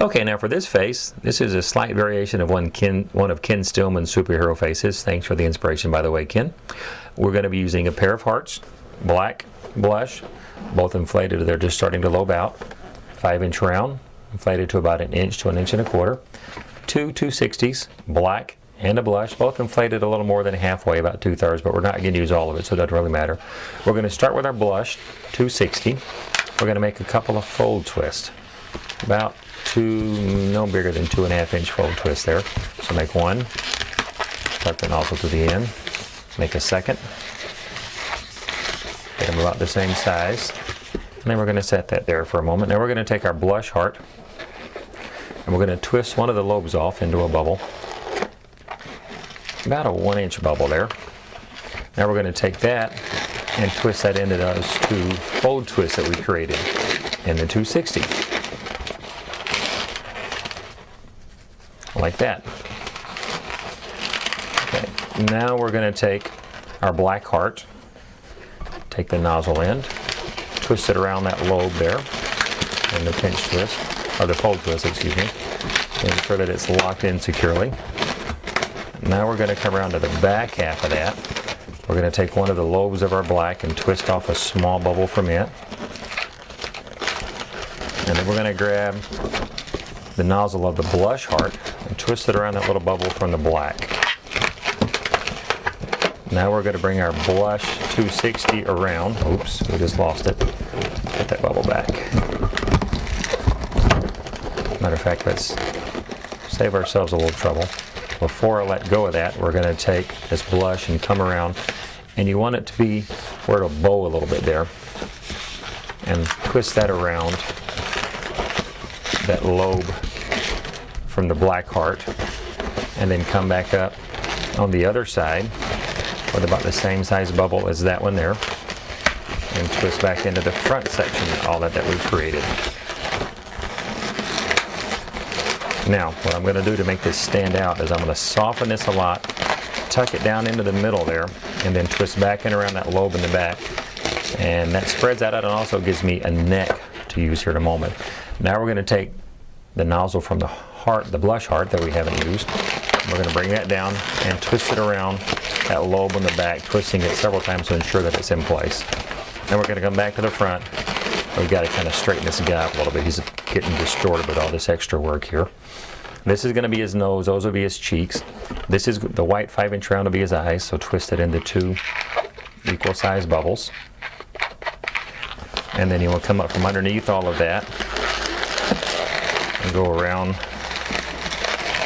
Okay, now for this face, this is a slight variation of one of Ken Stillman's superhero faces. Thanks for the inspiration, by the way, Ken. We're going to be using a pair of hearts, black blush, both inflated. They're just starting to lobe out. 5-inch round, inflated to about 1 inch to 1 1/4 inches. Two 260s, black and a blush, both inflated a little more than halfway, about 2/3, but we're not going to use all of it, so it doesn't really matter. We're going to start with our blush, 260. We're going to make a couple of fold twists, about no bigger than 2.5-inch fold twist there. So make one, tuck the nozzle to the end, make a second, get them about the same size, and then we're going to set that there for a moment. Now we're going to take our blush heart and we're going to twist one of the lobes off into a bubble, about a 1-inch bubble there. Now we're going to take that and twist that into those two fold twists that we created in the 260. Like that. Okay, now we're going to take our black heart, take the nozzle end, twist it around that lobe there, and the pinch twist, or the fold twist, excuse me, make sure that it's locked in securely. Now we're going to come around to the back half of that. We're going to take one of the lobes of our black and twist off a small bubble from it. And then we're going to grab the nozzle of the blush heart and twist it around that little bubble from the black. Now we're going to bring our blush 260 around. Oops, we just lost it. Get that bubble back. Matter of fact, let's save ourselves a little trouble. Before I let go of that, we're going to take this blush and come around, and you want it to be where it'll bow a little bit there, and twist that around that lobe from the black heart, and then come back up on the other side with about the same size bubble as that one there, and twist back into the front section all that we've created. Now, what I'm going to do to make this stand out is I'm going to soften this a lot, tuck it down into the middle there, and then twist back in around that lobe in the back. And that spreads that out and also gives me a neck to use here in a moment. Now we're going to take the nozzle from the heart, the blush heart that we haven't used. We're going to bring that down and twist it around that lobe in the back, twisting it several times to ensure that it's in place. Then we're going to come back to the front. We've got to kind of straighten this guy up a little bit. He's getting distorted with all this extra work here. This is going to be his nose, those will be his cheeks. This is the white 5-inch round will be his eyes, so twist it into two equal size bubbles. And then you will come up from underneath all of that and go around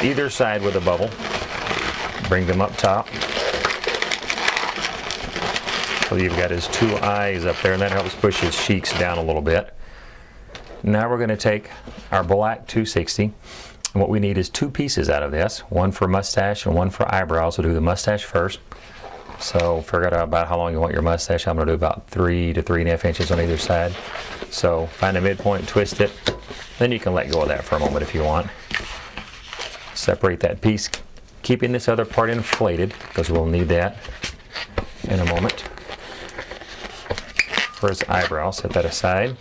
either side with a bubble. Bring them up top. So you've got his two eyes up there, and that helps push his cheeks down a little bit. Now we're going to take our black 260. And what we need is two pieces out of this, one for mustache and one for eyebrows. We'll do the mustache first. So figure out about how long you want your mustache. I'm going to do about 3 to 3.5 inches on either side. So find a midpoint, twist it. Then you can let go of that for a moment if you want. Separate that piece, keeping this other part inflated because we'll need that in a moment. For his eyebrow, set that aside.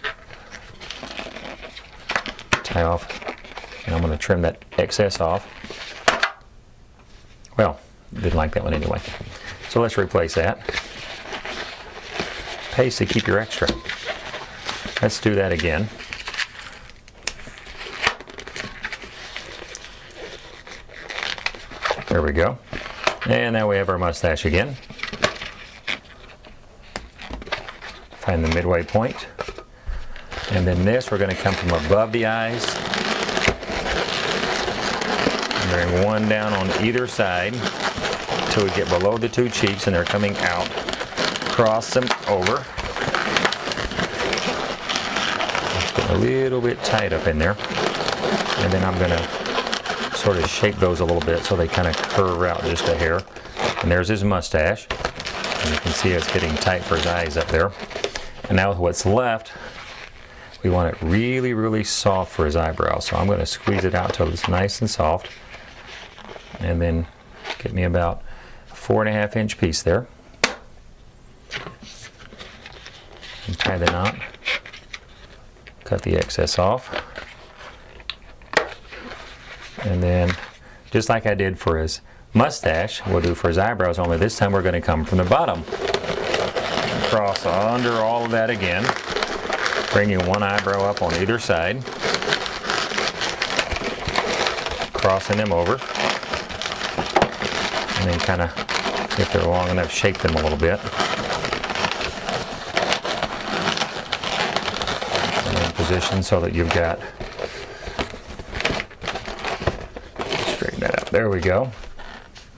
Tie off. And I'm going to trim that excess off. Well, didn't like that one anyway. So let's replace that. Paste to keep your extra. Let's do that again. There we go. And now we have our mustache again. Find the midway point. And then this, we're going to come from above the eyes. Bring one down on either side until we get below the two cheeks and they're coming out. Cross them over. Let's get a little bit tight up in there. And then I'm going to sort of shape those a little bit so they kind of curve out just a hair. And there's his mustache. And you can see it's getting tight for his eyes up there. And now with what's left, we want it really, really soft for his eyebrows. So I'm going to squeeze it out till it's nice and soft. And then get me about a 4.5-inch piece there. And tie the knot. Cut the excess off. And then, just like I did for his mustache, we'll do for his eyebrows, only this time we're going to come from the bottom. Cross under all of that again, bringing one eyebrow up on either side, crossing them over, and then kind of, if they're long enough, shape them a little bit. And in position so that you've got, straighten that out, there we go.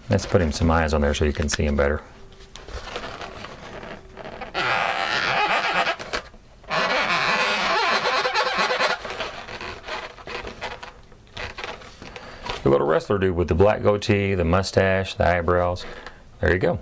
Let's put him some eyes on there so you can see him better. A little wrestler dude with the black goatee, the mustache, the eyebrows. There you go.